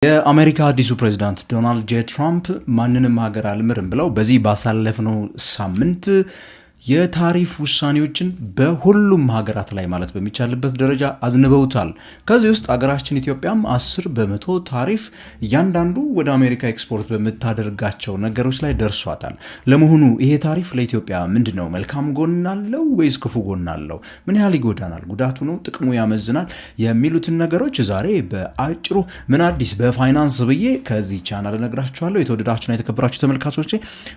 የአሜሪካ አዲሱ ፕሬዝዳንት ዶናልድ ጄ ትራምፕ ማንንም ሀገር አልምርም ብለው በዚህ ባሳለፍነው ሳምንት የታሪፍ ውሳኔዎችን በሁሉም ሀገራት ላይ ማለት በሚቻልበት ደረጃ አዝንበውታል። ከዚህ ውስጥ ሀገራችን ኢትዮጵያም 10% ታሪፍ እያንዳንዱ ወደ አሜሪካ ኤክስፖርት በምታደርጋቸው ነገሮች ላይ ደርሷታል። ለመሆኑ ይሄ ታሪፍ ለኢትዮጵያ ምንድነው? መልካም ጎን አለው ወይስ ክፉ ጎን አለው? ምን ያህል ይጎዳናል? ጉዳቱ ነው ጥቅሙ ያመዝናል? የሚሉትን ነገሮች ዛሬ በአጭሩ ምን አዲስ በፋይናንስ ብዬ ከዚህ ቻናል እነግራችኋለሁ። የተወደዳችሁና የተከበራችሁ ተመልካቾቼ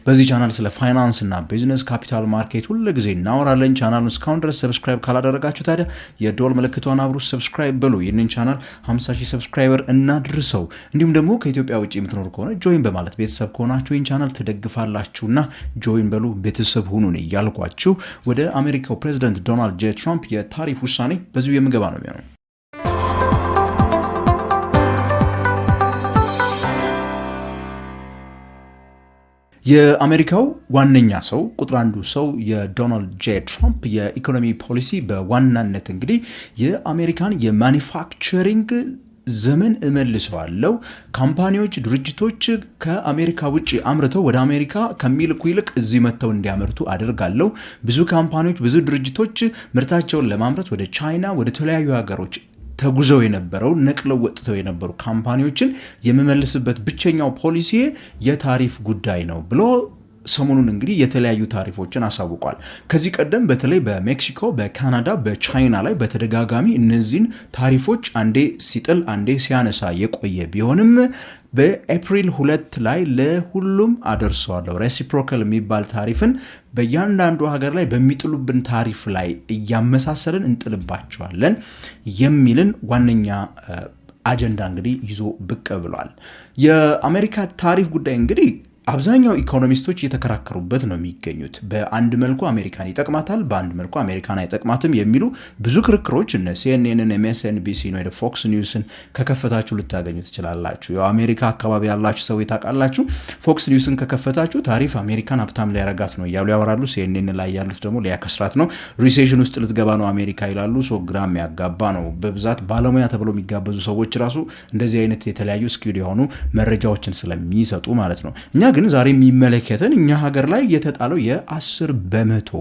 በዚህ ቻናል ስለ ፋይናንስ እና ቢዝነስ ካፒታል ማርኬት ሁሉ ጊዜ እናወራለን። ቻናሉን እስካሁን ድረስ ሰብስክራይብ ካላደረጋችሁ ታዲያ የዶል ምልክቷን አብሩ ሰብስክራይብ በሉ። ይህንን ቻናል 50,000 ሰብስክራይበር እናድርሰው። እንዲሁም ደግሞ ከኢትዮጵያ ውጭ የምትኖሩ ከሆነ ጆይን በማለት ቤተሰብ ከሆናችሁ ይህን ቻናል ትደግፋላችሁና ጆይን በሉ ቤተሰብ ሁኑን እያልኳችሁ ወደ አሜሪካው ፕሬዝዳንት ዶናልድ ጄ ትራምፕ የታሪፍ ውሳኔ በዚሁ የምገባ ነው የሚሆነው። የአሜሪካው ዋነኛ ሰው ቁጥር አንዱ ሰው የዶናልድ ጄ ትራምፕ የኢኮኖሚ ፖሊሲ በዋናነት እንግዲህ የአሜሪካን የማኒፋክቸሪንግ ዘመን እመልሰዋለሁ፣ ካምፓኒዎች ድርጅቶች ከአሜሪካ ውጭ አምርተው ወደ አሜሪካ ከሚልኩ ይልቅ እዚህ መጥተው እንዲያመርቱ አደርጋለሁ። ብዙ ካምፓኒዎች ብዙ ድርጅቶች ምርታቸውን ለማምረት ወደ ቻይና ወደ ተለያዩ ሀገሮች ተጉዘው የነበረው ነቅለው ወጥተው የነበሩ ካምፓኒዎችን የምመልስበት ብቸኛው ፖሊሲ የታሪፍ ጉዳይ ነው ብሎ ሰሞኑን እንግዲህ የተለያዩ ታሪፎችን አሳውቋል። ከዚህ ቀደም በተለይ በሜክሲኮ፣ በካናዳ፣ በቻይና ላይ በተደጋጋሚ እነዚህን ታሪፎች አንዴ ሲጥል አንዴ ሲያነሳ የቆየ ቢሆንም በኤፕሪል 2 ላይ ለሁሉም አደርሰዋለሁ ሬሲፕሮካል የሚባል ታሪፍን በእያንዳንዱ ሀገር ላይ በሚጥሉብን ታሪፍ ላይ እያመሳሰልን እንጥልባቸዋለን የሚልን ዋነኛ አጀንዳ እንግዲህ ይዞ ብቅ ብሏል። የአሜሪካ ታሪፍ ጉዳይ እንግዲህ አብዛኛው ኢኮኖሚስቶች እየተከራከሩበት ነው የሚገኙት። በአንድ መልኩ አሜሪካን ይጠቅማታል፣ በአንድ መልኩ አሜሪካን አይጠቅማትም የሚሉ ብዙ ክርክሮች እነ ሲኤንኤንን፣ ኤምኤስኤንቢሲን ወይ ፎክስ ኒውስን ከከፈታችሁ ልታገኙ ትችላላችሁ። ያው አሜሪካ አካባቢ ያላችሁ ሰው ታውቃላችሁ። ፎክስ ኒውስን ከከፈታችሁ ታሪፍ አሜሪካን ሀብታም ሊያረጋት ነው እያሉ ያወራሉ። ሲኤንኤን ላይ ያሉት ደግሞ ሊያከስራት ነው፣ ሪሴሽን ውስጥ ልትገባ ነው አሜሪካ ይላሉ። ሶ ግራም ያጋባ ነው። በብዛት ባለሙያ ተብለው የሚጋበዙ ሰዎች ራሱ እንደዚህ አይነት የተለያዩ ስኪድ የሆኑ መረጃዎችን ስለሚሰጡ ማለት ነው። እኛ ግን ዛሬ የሚመለከተን እኛ ሀገር ላይ የተጣለው የ10%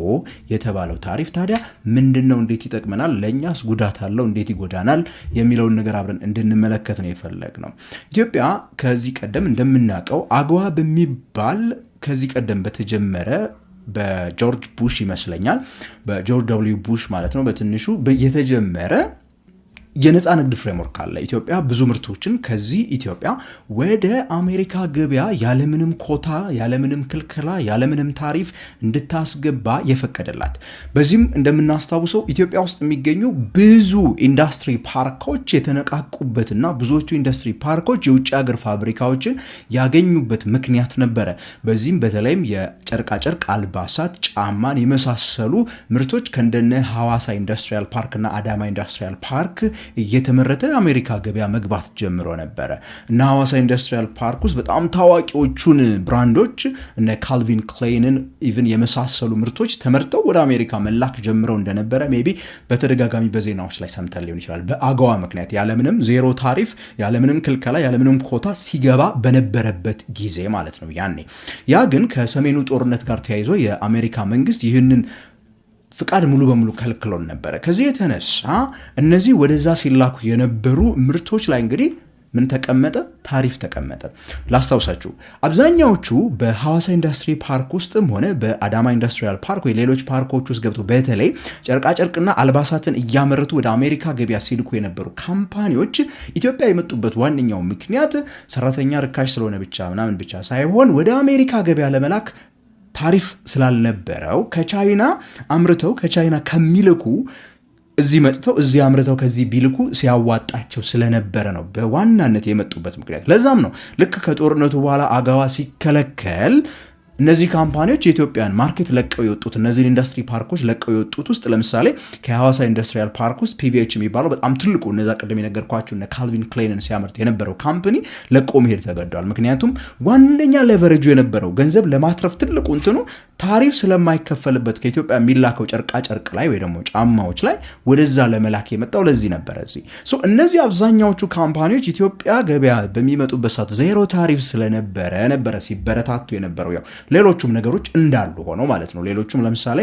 የተባለው ታሪፍ ታዲያ ምንድነው? እንዴት ይጠቅመናል? ለእኛስ ጉዳት አለው? እንዴት ይጎዳናል? የሚለውን ነገር አብረን እንድንመለከት ነው የፈለግነው። ኢትዮጵያ ከዚህ ቀደም እንደምናውቀው አገዋ በሚባል ከዚህ ቀደም በተጀመረ በጆርጅ ቡሽ ይመስለኛል በጆርጅ ደብሊው ቡሽ ማለት ነው በትንሹ የተጀመረ የነፃ ንግድ ፍሬምወርክ አለ። ኢትዮጵያ ብዙ ምርቶችን ከዚህ ኢትዮጵያ ወደ አሜሪካ ገበያ ያለምንም ኮታ፣ ያለምንም ክልከላ፣ ያለምንም ታሪፍ እንድታስገባ የፈቀደላት። በዚህም እንደምናስታውሰው ኢትዮጵያ ውስጥ የሚገኙ ብዙ ኢንዱስትሪ ፓርኮች የተነቃቁበትና ብዙዎቹ ኢንዱስትሪ ፓርኮች የውጭ ሀገር ፋብሪካዎችን ያገኙበት ምክንያት ነበረ። በዚህም በተለይም የጨርቃጨርቅ፣ አልባሳት፣ ጫማን የመሳሰሉ ምርቶች ከእንደነ ሐዋሳ ኢንዱስትሪያል ፓርክ እና አዳማ ኢንዱስትሪያል ፓርክ እየተመረተ አሜሪካ ገበያ መግባት ጀምሮ ነበረ እና ሐዋሳ ኢንዱስትሪያል ፓርክ ውስጥ በጣም ታዋቂዎቹን ብራንዶች እነ ካልቪን ክሌንን ኢቭን የመሳሰሉ ምርቶች ተመርተው ወደ አሜሪካ መላክ ጀምረው እንደነበረ ሜቢ በተደጋጋሚ በዜናዎች ላይ ሰምተን ሊሆን ይችላል። በአገዋ ምክንያት ያለምንም ዜሮ ታሪፍ፣ ያለምንም ክልከላ፣ ያለምንም ኮታ ሲገባ በነበረበት ጊዜ ማለት ነው ያኔ። ያ ግን ከሰሜኑ ጦርነት ጋር ተያይዞ የአሜሪካ መንግስት ይህንን ፍቃድ ሙሉ በሙሉ ከልክሎን ነበረ። ከዚህ የተነሳ እነዚህ ወደዛ ሲላኩ የነበሩ ምርቶች ላይ እንግዲህ ምን ተቀመጠ? ታሪፍ ተቀመጠ። ላስታውሳችሁ አብዛኛዎቹ በሐዋሳ ኢንዱስትሪ ፓርክ ውስጥም ሆነ በአዳማ ኢንዱስትሪያል ፓርክ ወይ ሌሎች ፓርኮች ውስጥ ገብተው በተለይ ጨርቃጨርቅና አልባሳትን እያመረቱ ወደ አሜሪካ ገበያ ሲልኩ የነበሩ ካምፓኒዎች ኢትዮጵያ የመጡበት ዋነኛው ምክንያት ሰራተኛ ርካሽ ስለሆነ ብቻ ምናምን ብቻ ሳይሆን ወደ አሜሪካ ገበያ ለመላክ ታሪፍ ስላልነበረው ከቻይና አምርተው ከቻይና ከሚልኩ እዚህ መጥተው እዚህ አምርተው ከዚህ ቢልኩ ሲያዋጣቸው ስለነበረ ነው በዋናነት የመጡበት ምክንያት። ለዛም ነው ልክ ከጦርነቱ በኋላ አገዋ ሲከለከል እነዚህ ካምፓኒዎች የኢትዮጵያን ማርኬት ለቀው የወጡት እነዚህ ኢንዱስትሪ ፓርኮች ለቀው የወጡት ውስጥ ለምሳሌ ከሐዋሳ ኢንዱስትሪያል ፓርክ ውስጥ PVH የሚባለው በጣም ትልቁ እነዛ ቀደም የነገርኳችሁ እነ ካልቪን ክሌንን ሲያመርት የነበረው ካምፓኒ ለቆ መሄድ ተገዷል። ምክንያቱም ዋነኛ ሌቨሬጁ የነበረው ገንዘብ ለማትረፍ ትልቁ እንትኑ ታሪፍ ስለማይከፈልበት ከኢትዮጵያ የሚላከው ጨርቃ ጨርቅ ላይ ወይ ደግሞ ጫማዎች ላይ ወደዛ ለመላክ የመጣው ለዚህ ነበረ። እነዚህ አብዛኛዎቹ ካምፓኒዎች ኢትዮጵያ ገበያ በሚመጡበት ሰዓት ዜሮ ታሪፍ ስለነበረ ሲበረታቱ የነበረው ያው ሌሎቹም ነገሮች እንዳሉ ሆነው ማለት ነው። ሌሎቹም ለምሳሌ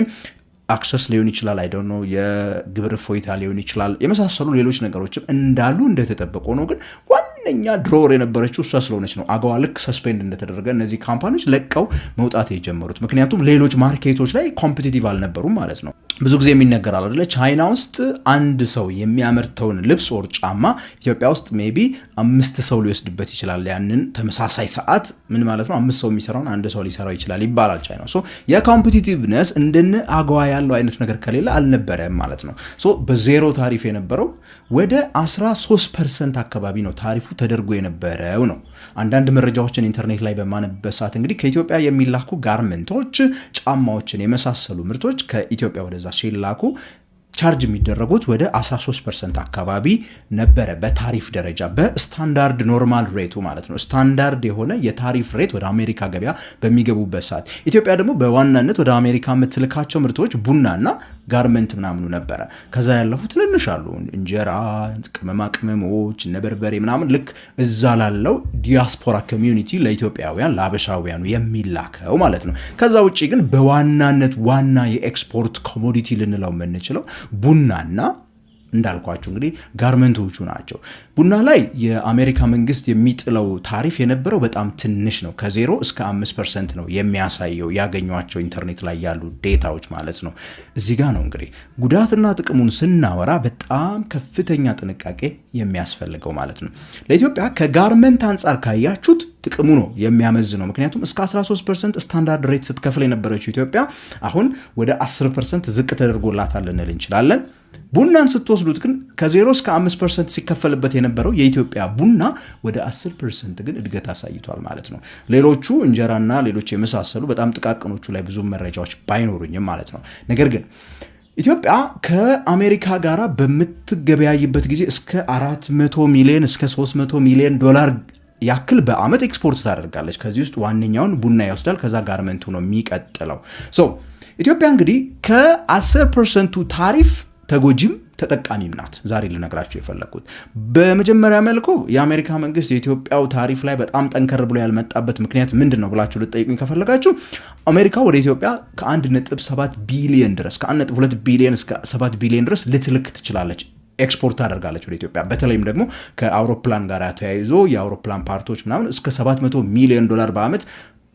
አክሰስ ሊሆን ይችላል፣ አይ ዶንት ኖ የግብር ፎይታ ሊሆን ይችላል፣ የመሳሰሉ ሌሎች ነገሮችም እንዳሉ እንደተጠበቁ ነው። ግን ዋነኛ ድሮር የነበረችው እሷ ስለሆነች ነው አገዋ ልክ ሰስፔንድ እንደተደረገ እነዚህ ካምፓኒዎች ለቀው መውጣት የጀመሩት። ምክንያቱም ሌሎች ማርኬቶች ላይ ኮምፒቲቲቭ አልነበሩም ማለት ነው። ብዙ ጊዜ የሚነገራል አይደለ ቻይና ውስጥ አንድ ሰው የሚያመርተውን ልብስ ወር ጫማ ኢትዮጵያ ውስጥ ሜቢ 5 ሰው ሊወስድበት ይችላል። ያንን ተመሳሳይ ሰዓት ምን ማለት ነው 5 ሰው የሚሰራውን አንድ ሰው ሊሰራው ይችላል ይባላል ቻይና። የኮምፒቲቲቭነስ እንደነ አገዋ ያለው አይነት ነገር ከሌለ አልነበረም ማለት ነው። በዜሮ ታሪፍ የነበረው ወደ 13% አካባቢ ነው ታሪፉ ተደርጎ የነበረው ነው። አንዳንድ መረጃዎችን ኢንተርኔት ላይ በማነበት ሰዓት እንግዲህ ከኢትዮጵያ የሚላኩ ጋርመንቶች፣ ጫማዎችን የመሳሰሉ ምርቶች ከኢትዮጵያ ወደዛ ሲላኩ ቻርጅ የሚደረጉት ወደ 13% አካባቢ ነበረ በታሪፍ ደረጃ በስታንዳርድ ኖርማል ሬቱ ማለት ነው። ስታንዳርድ የሆነ የታሪፍ ሬት ወደ አሜሪካ ገበያ በሚገቡበት ሰዓት ኢትዮጵያ ደግሞ በዋናነት ወደ አሜሪካ የምትልካቸው ምርቶች ቡናና ጋርመንት ምናምኑ ነበረ። ከዛ ያለፉ ትንንሽ አሉ እንጀራ፣ ቅመማ ቅመሞች፣ ነበርበሬ ምናምን ልክ እዛ ላለው ዲያስፖራ ኮሚዩኒቲ ለኢትዮጵያውያን ለአበሻውያኑ የሚላከው ማለት ነው። ከዛ ውጪ ግን በዋናነት ዋና የኤክስፖርት ኮሞዲቲ ልንለው የምንችለው ቡናና እንዳልኳችሁ እንግዲህ ጋርመንቶቹ ናቸው። ቡና ላይ የአሜሪካ መንግስት የሚጥለው ታሪፍ የነበረው በጣም ትንሽ ነው። ከ0 እስከ 5% ነው የሚያሳየው ያገኟቸው ኢንተርኔት ላይ ያሉ ዴታዎች ማለት ነው። እዚህ ጋር ነው እንግዲህ ጉዳትና ጥቅሙን ስናወራ በጣም ከፍተኛ ጥንቃቄ የሚያስፈልገው ማለት ነው። ለኢትዮጵያ ከጋርመንት አንጻር ካያችሁት ጥቅሙ ነው የሚያመዝነው። ምክንያቱም እስከ 13% ስታንዳርድ ሬት ስትከፍል የነበረችው ኢትዮጵያ አሁን ወደ 10% ዝቅ ተደርጎላታል ልንል እንችላለን። ቡናን ስትወስዱት ግን ከ0 እስከ 5% ሲከፈልበት የነበረው የኢትዮጵያ ቡና ወደ 10% ግን እድገት አሳይቷል ማለት ነው። ሌሎቹ እንጀራና ሌሎች የመሳሰሉ በጣም ጥቃቅኖቹ ላይ ብዙ መረጃዎች ባይኖሩኝም ማለት ነው። ነገር ግን ኢትዮጵያ ከአሜሪካ ጋር በምትገበያይበት ጊዜ እስከ 400 ሚሊዮን እስከ 300 ሚሊዮን ዶላር ያክል በአመት ኤክስፖርት ታደርጋለች። ከዚህ ውስጥ ዋነኛውን ቡና ይወስዳል። ከዛ ጋርመንቱ ነው የሚቀጥለው። ኢትዮጵያ እንግዲህ ከ10% ታሪፍ ተጎጂም ተጠቃሚም ናት። ዛሬ ልነግራችሁ የፈለኩት በመጀመሪያ መልኩ የአሜሪካ መንግስት የኢትዮጵያው ታሪፍ ላይ በጣም ጠንከር ብሎ ያልመጣበት ምክንያት ምንድን ነው ብላችሁ ልጠይቁኝ ከፈለጋችሁ አሜሪካ ወደ ኢትዮጵያ ከ1.7 ቢሊዮን ድረስ ከ1.2 ቢሊዮን እስከ 7 ቢሊዮን ድረስ ልትልክ ትችላለች። ኤክስፖርት አደርጋለች ወደ ኢትዮጵያ። በተለይም ደግሞ ከአውሮፕላን ጋር ተያይዞ የአውሮፕላን ፓርቶች ምናምን እስከ 700 ሚሊዮን ዶላር በአመት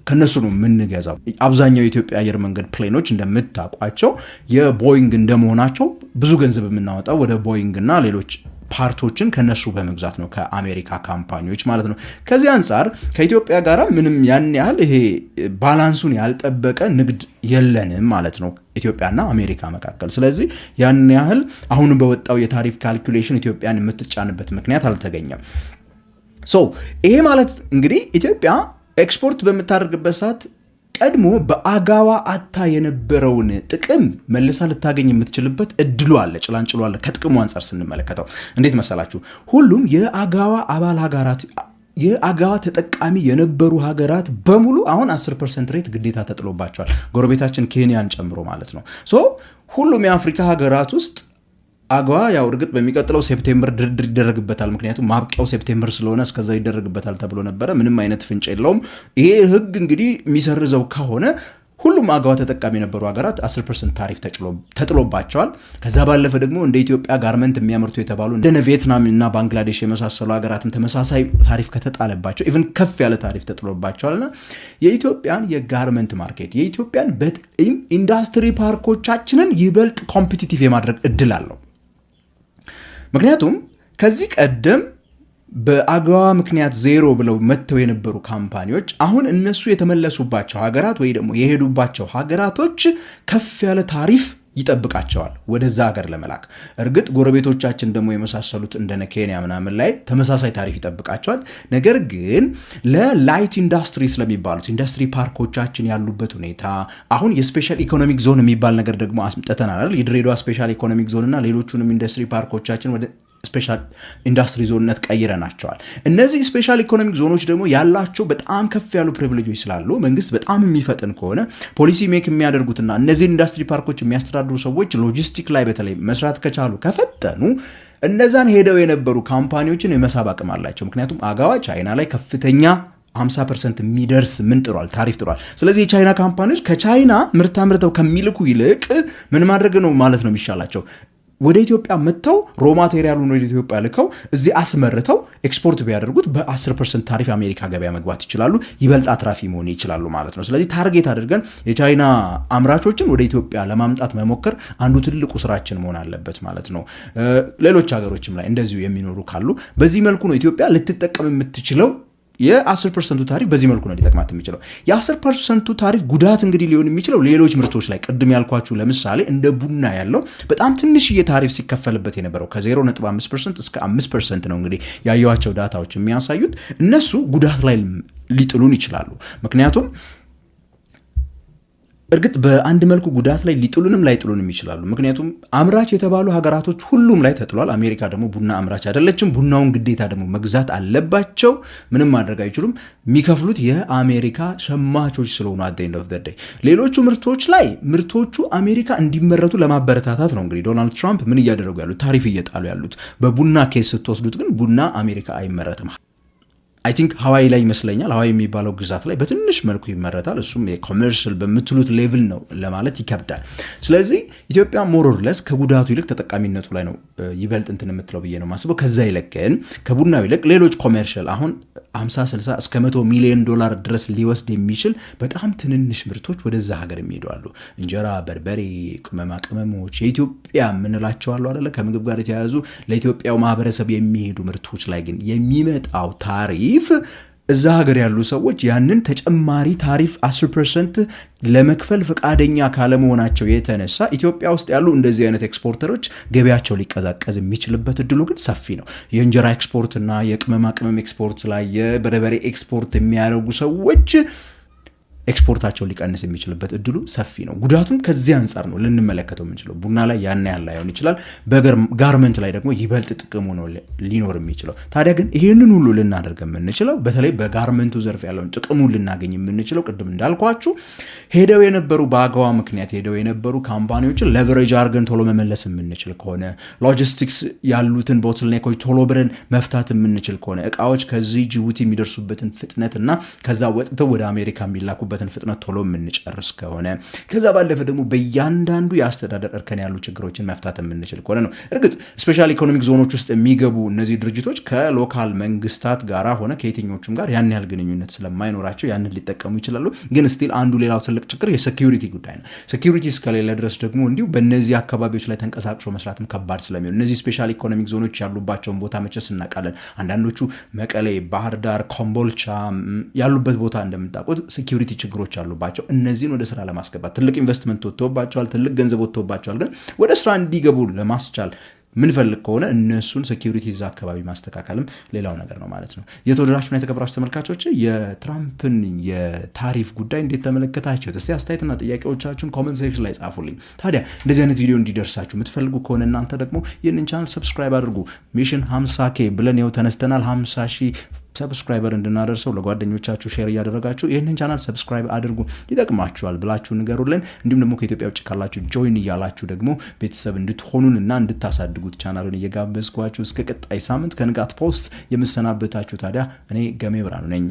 ከነሱ ነው የምንገዛው። አብዛኛው የኢትዮጵያ አየር መንገድ ፕሌኖች እንደምታውቋቸው የቦይንግ እንደመሆናቸው ብዙ ገንዘብ የምናወጣው ወደ ቦይንግ እና ሌሎች ፓርቶችን ከነሱ በመግዛት ነው ከአሜሪካ ካምፓኒዎች ማለት ነው። ከዚህ አንጻር ከኢትዮጵያ ጋር ምንም ያን ያህል ይሄ ባላንሱን ያልጠበቀ ንግድ የለንም ማለት ነው ኢትዮጵያና አሜሪካ መካከል። ስለዚህ ያን ያህል አሁን በወጣው የታሪፍ ካልኩሌሽን ኢትዮጵያን የምትጫንበት ምክንያት አልተገኘም። ይሄ ማለት እንግዲህ ኢትዮጵያ ኤክስፖርት በምታደርግበት ሰዓት ቀድሞ በአጋዋ አታ የነበረውን ጥቅም መልሳ ልታገኝ የምትችልበት እድሉ አለ፣ ጭላንጭሉ አለ። ከጥቅሙ አንጻር ስንመለከተው እንዴት መሰላችሁ? ሁሉም የአጋዋ አባል ሀገራት የአጋዋ ተጠቃሚ የነበሩ ሀገራት በሙሉ አሁን 10% ሬት ግዴታ ተጥሎባቸዋል። ጎረቤታችን ኬንያን ጨምሮ ማለት ነው። ሁሉም የአፍሪካ ሀገራት ውስጥ አገዋ ያው እርግጥ በሚቀጥለው ሴፕቴምበር ድርድር ይደረግበታል። ምክንያቱም ማብቂያው ሴፕቴምበር ስለሆነ እስከዛ ይደረግበታል ተብሎ ነበረ። ምንም አይነት ፍንጭ የለውም። ይሄ ህግ እንግዲህ የሚሰርዘው ከሆነ ሁሉም አገዋ ተጠቃሚ የነበሩ ሀገራት 10% ታሪፍ ተጥሎባቸዋል። ከዛ ባለፈ ደግሞ እንደ ኢትዮጵያ ጋርመንት የሚያመርቱ የተባሉ እንደ ቪየትናም እና ባንግላዴሽ የመሳሰሉ ሀገራትም ተመሳሳይ ታሪፍ ከተጣለባቸው ኢቭን ከፍ ያለ ታሪፍ ተጥሎባቸዋልና የኢትዮጵያን የጋርመንት ማርኬት የኢትዮጵያን ኢንዱስትሪ ፓርኮቻችንን ይበልጥ ኮምፒቲቲቭ የማድረግ እድል አለው። ምክንያቱም ከዚህ ቀደም በአገዋ ምክንያት ዜሮ ብለው መጥተው የነበሩ ካምፓኒዎች አሁን እነሱ የተመለሱባቸው ሀገራት ወይ ደግሞ የሄዱባቸው ሀገራቶች ከፍ ያለ ታሪፍ ይጠብቃቸዋል ወደዛ ሀገር ለመላክ። እርግጥ ጎረቤቶቻችን ደግሞ የመሳሰሉት እንደነ ኬንያ ምናምን ላይ ተመሳሳይ ታሪፍ ይጠብቃቸዋል። ነገር ግን ለላይት ኢንዱስትሪ ስለሚባሉት ኢንዱስትሪ ፓርኮቻችን ያሉበት ሁኔታ አሁን የስፔሻል ኢኮኖሚክ ዞን የሚባል ነገር ደግሞ አስምጠተናል አይደል? የድሬዳዋ ስፔሻል ኢኮኖሚክ ዞን እና ሌሎቹንም ኢንዱስትሪ ፓርኮቻችን ወደ ስፔሻል ኢንዱስትሪ ዞንነት ቀይረናቸዋል። እነዚህ ስፔሻል ኢኮኖሚክ ዞኖች ደግሞ ያላቸው በጣም ከፍ ያሉ ፕሪቪሌጆች ስላሉ መንግስት በጣም የሚፈጥን ከሆነ ፖሊሲ ሜክ የሚያደርጉትና እነዚህን ኢንዱስትሪ ፓርኮች የሚያስተዳድሩ ሰዎች ሎጂስቲክ ላይ በተለይ መስራት ከቻሉ ከፈጠኑ እነዛን ሄደው የነበሩ ካምፓኒዎችን የመሳብ አቅም አላቸው። ምክንያቱም አጋዋ ቻይና ላይ ከፍተኛ 50% የሚደርስ ምን ጥሯል ታሪፍ ጥሯል። ስለዚህ የቻይና ካምፓኒዎች ከቻይና ምርት አምርተው ከሚልኩ ይልቅ ምን ማድረግ ነው ማለት ነው የሚሻላቸው ወደ ኢትዮጵያ መጥተው ሮ ማቴሪያሉን ወደ ኢትዮጵያ ልከው እዚህ አስመርተው ኤክስፖርት ቢያደርጉት በ10% ታሪፍ አሜሪካ ገበያ መግባት ይችላሉ፣ ይበልጥ አትራፊ መሆን ይችላሉ ማለት ነው። ስለዚህ ታርጌት አድርገን የቻይና አምራቾችን ወደ ኢትዮጵያ ለማምጣት መሞከር አንዱ ትልቁ ስራችን መሆን አለበት ማለት ነው። ሌሎች ሀገሮችም ላይ እንደዚሁ የሚኖሩ ካሉ በዚህ መልኩ ነው ኢትዮጵያ ልትጠቀም የምትችለው። የ10% ታሪፍ በዚህ መልኩ ነው ሊጠቅማት የሚችለው። የ10% ታሪፍ ጉዳት እንግዲህ ሊሆን የሚችለው ሌሎች ምርቶች ላይ ቅድም ያልኳችሁ ለምሳሌ እንደ ቡና ያለው በጣም ትንሽዬ ታሪፍ ሲከፈልበት የነበረው ከ0.5% እስከ 5% ነው እንግዲህ ያየዋቸው ዳታዎች የሚያሳዩት። እነሱ ጉዳት ላይ ሊጥሉን ይችላሉ። ምክንያቱም እርግጥ በአንድ መልኩ ጉዳት ላይ ሊጥሉንም ላይጥሉንም ይችላሉ። ምክንያቱም አምራች የተባሉ ሀገራቶች ሁሉም ላይ ተጥሏል። አሜሪካ ደግሞ ቡና አምራች አይደለችም። ቡናውን ግዴታ ደግሞ መግዛት አለባቸው። ምንም ማድረግ አይችሉም። የሚከፍሉት የአሜሪካ ሸማቾች ስለሆኑ at the end of the day ሌሎቹ ምርቶች ላይ ምርቶቹ አሜሪካ እንዲመረቱ ለማበረታታት ነው እንግዲህ ዶናልድ ትራምፕ ምን እያደረጉ ያሉት ታሪፍ እየጣሉ ያሉት። በቡና ኬስ ስትወስዱት ግን ቡና አሜሪካ አይመረትም። አይ ቲንክ ሀዋይ ላይ ይመስለኛል። ሀዋይ የሚባለው ግዛት ላይ በትንሽ መልኩ ይመረታል። እሱም የኮሜርሻል በምትሉት ሌቭል ነው ለማለት ይከብዳል። ስለዚህ ኢትዮጵያ ሞሮርለስ ከጉዳቱ ይልቅ ተጠቃሚነቱ ላይ ነው ይበልጥ እንትን የምትለው ብዬ ነው ማስበው። ከዛ ይልቅ ግን ከቡናው ይልቅ ሌሎች ኮሜርሻል አሁን 50-60 እስከ $100 ሚሊዮን ድረስ ሊወስድ የሚችል በጣም ትንንሽ ምርቶች ወደዛ ሀገር የሚሄዱ አሉ። እንጀራ፣ በርበሬ፣ ቅመማ ቅመሞች የኢትዮጵያ የምንላቸው አሉ አይደለ? ከምግብ ጋር የተያያዙ ለኢትዮጵያው ማህበረሰብ የሚሄዱ ምርቶች ላይ ግን የሚመጣው ታሪፍ እዛ ሀገር ያሉ ሰዎች ያንን ተጨማሪ ታሪፍ 10% ለመክፈል ፈቃደኛ ካለመሆናቸው የተነሳ ኢትዮጵያ ውስጥ ያሉ እንደዚህ አይነት ኤክስፖርተሮች ገበያቸው ሊቀዛቀዝ የሚችልበት እድሉ ግን ሰፊ ነው። የእንጀራ ኤክስፖርት እና የቅመማ ቅመም ኤክስፖርት ላይ የበርበሬ ኤክስፖርት የሚያደርጉ ሰዎች ኤክስፖርታቸው ሊቀንስ የሚችልበት እድሉ ሰፊ ነው። ጉዳቱም ከዚህ አንጻር ነው ልንመለከተው የምንችለው። ቡና ላይ ያን ያህል ላይሆን ይችላል። በጋርመንት ላይ ደግሞ ይበልጥ ጥቅሙ ነው ሊኖር የሚችለው። ታዲያ ግን ይህንን ሁሉ ልናደርግ የምንችለው በተለይ በጋርመንቱ ዘርፍ ያለውን ጥቅሙን ልናገኝ የምንችለው ቅድም እንዳልኳችሁ ሄደው የነበሩ በአገዋ ምክንያት ሄደው የነበሩ ካምፓኒዎችን ለቨሬጅ አድርገን ቶሎ መመለስ የምንችል ከሆነ፣ ሎጂስቲክስ ያሉትን ቦትልኔኮች ቶሎ ብለን መፍታት የምንችል ከሆነ፣ እቃዎች ከዚህ ጅቡቲ የሚደርሱበትን ፍጥነት እና ከዛ ወጥተው ወደ አሜሪካ የሚላኩበትን ፍጥነት ቶሎ የምንጨርስ ከሆነ፣ ከዛ ባለፈ ደግሞ በእያንዳንዱ የአስተዳደር እርከን ያሉ ችግሮችን መፍታት የምንችል ከሆነ ነው። እርግጥ ስፔሻል ኢኮኖሚክ ዞኖች ውስጥ የሚገቡ እነዚህ ድርጅቶች ከሎካል መንግስታት ጋር ሆነ ከየትኞቹም ጋር ያን ያህል ግንኙነት ስለማይኖራቸው ያንን ሊጠቀሙ ይችላሉ። ግን ስቲል አንዱ ሌላው ትልቅ ችግር የሴኪዩሪቲ ጉዳይ ነው። ሴኪዩሪቲ እስከሌለ ድረስ ደግሞ እንዲሁ በእነዚህ አካባቢዎች ላይ ተንቀሳቅሶ መስራትም ከባድ ስለሚሆን እነዚህ ስፔሻል ኢኮኖሚክ ዞኖች ያሉባቸውን ቦታ መቼስ እናውቃለን። አንዳንዶቹ መቀሌ፣ ባህር ዳር፣ ኮምቦልቻ ያሉበት ቦታ እንደምታውቁት ሴኪዩሪቲ ችግሮች አሉባቸው። እነዚህን ወደ ስራ ለማስገባት ትልቅ ኢንቨስትመንት ወጥቶባቸዋል፣ ትልቅ ገንዘብ ወጥቶባቸዋል። ግን ወደ ስራ እንዲገቡ ለማስቻል ምንፈልግ ከሆነ እነሱን ሴኪዩሪቲ እዛ አካባቢ ማስተካከልም ሌላው ነገር ነው ማለት ነው። የተወደዳችሁና የተከበራችሁ ተመልካቾች የትራምፕን የታሪፍ ጉዳይ እንዴት ተመለከታችሁ? እስቲ አስተያየትና ጥያቄዎቻችሁን ኮሜንት ሴክሽን ላይ ጻፉልኝ። ታዲያ እንደዚህ አይነት ቪዲዮ እንዲደርሳችሁ የምትፈልጉ ከሆነ እናንተ ደግሞ ይህንን ቻናል ሰብስክራይብ አድርጉ። ሚሽን 50K ብለን ይኸው ተነስተናል። 50,000 ሰብስክራይበር እንድናደርሰው ለጓደኞቻችሁ ሼር እያደረጋችሁ ይህንን ቻናል ሰብስክራይብ አድርጉ፣ ይጠቅማችኋል ብላችሁ ንገሩልን። እንዲሁም ደግሞ ከኢትዮጵያ ውጭ ካላችሁ ጆይን እያላችሁ ደግሞ ቤተሰብ እንድትሆኑን እና እንድታሳድጉት ቻናሉን እየጋበዝኳችሁ እስከ ቀጣይ ሳምንት ከንቃት ፖስት የምሰናበታችሁ ታዲያ እኔ ገሜ ብርሃኑ ነኝ።